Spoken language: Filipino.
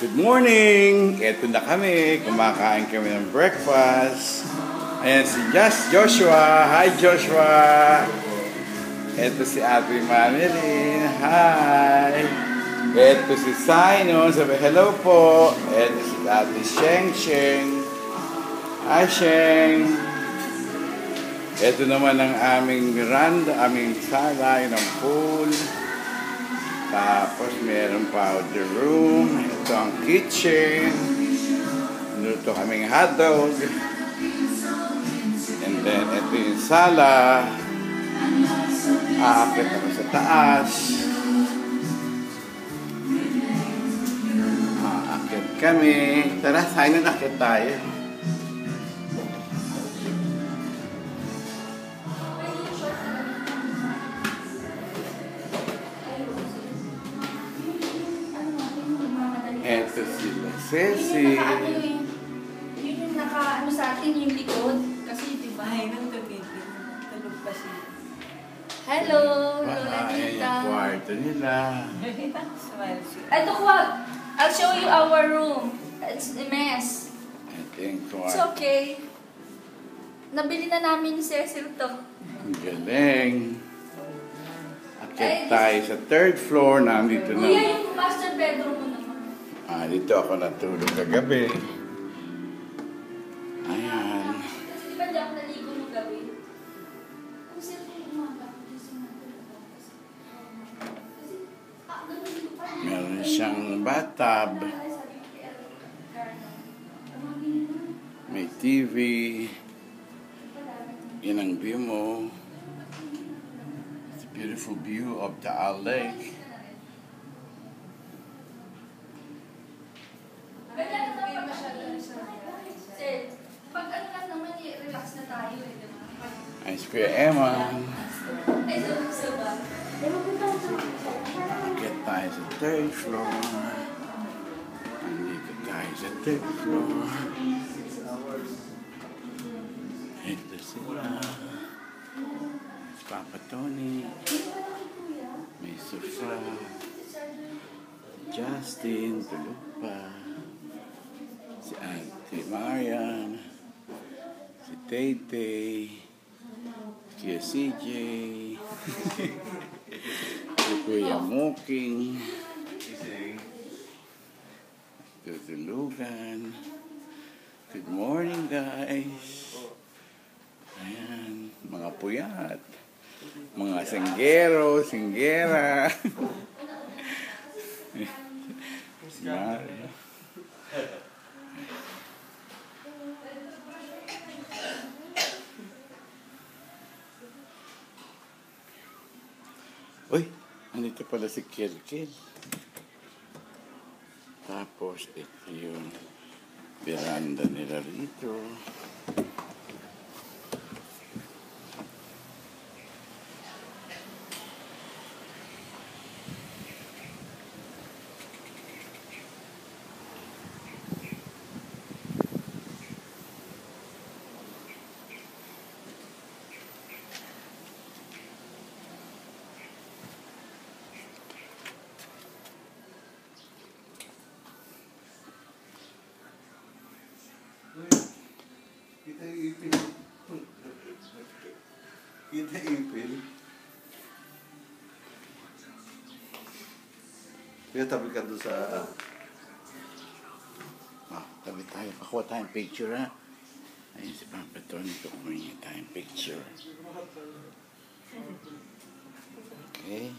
Good morning! Eto na kami. Kumakain kami ng breakfast. Ayan si Joshua. Hi Joshua! Eto si Ate Manilyn. Hi! Eto si Sino. Sabi hello po. Eto si Ate Sheng. Hi Sheng! Eto naman ang aming veranda, aming sala, yun ang pool. Tapos meron powder room. Ito ang kitchen. Luto kaming hotdog. And then ito yung sala. Aakit ako sa taas. Aakit kami. Tara, saan na nakit tayo? Eto sila, Ceci. Yun yung naka-ano sa atin, yung likod. Kasi diba, tulog pa siya. Hello, Lola Ayan Tita. yung kwarto nila. Ito ko, I'll show you our room. It's a mess. Ito yung It's kwarto. okay. Nabili na namin ni Cecil to. Ang galing. Akit tayo sa third floor. Nandito Kuya, na. yung master bedroom mo naman. Dito ako natulog kagabi. Ayan. Kasi di ba di ako naligo nung gabi? Ang sila kong umaga. Meron siyang bathtub. May TV. Yan ang view mo. It's a beautiful view of the lake. Pag ano lang naman, relax na tayo eh. Ay, Kuya Emma. Ay, so ba? Get tayo sa third floor. Andito tayo sa third floor. Ito sila. Si Papa Tony. May sofa. Justin, tulog pa. Si Ate Marian. Si Tay-Tay. Si CJ. Si Kuya Muking. Tutulugan. Good morning, guys. Ayan, mga puyat. Mga singgero, singgera. Mario. Uy, nandito pala si Kirkil. Tapos ito yung veranda nila rito. Kita ipin. Kita ipin. Kaya tabi ka doon sa... Tabi tayo. Pakuha tayong picture, ha? Ayun si Papa Tony. Kukuha niya tayong picture. Okay.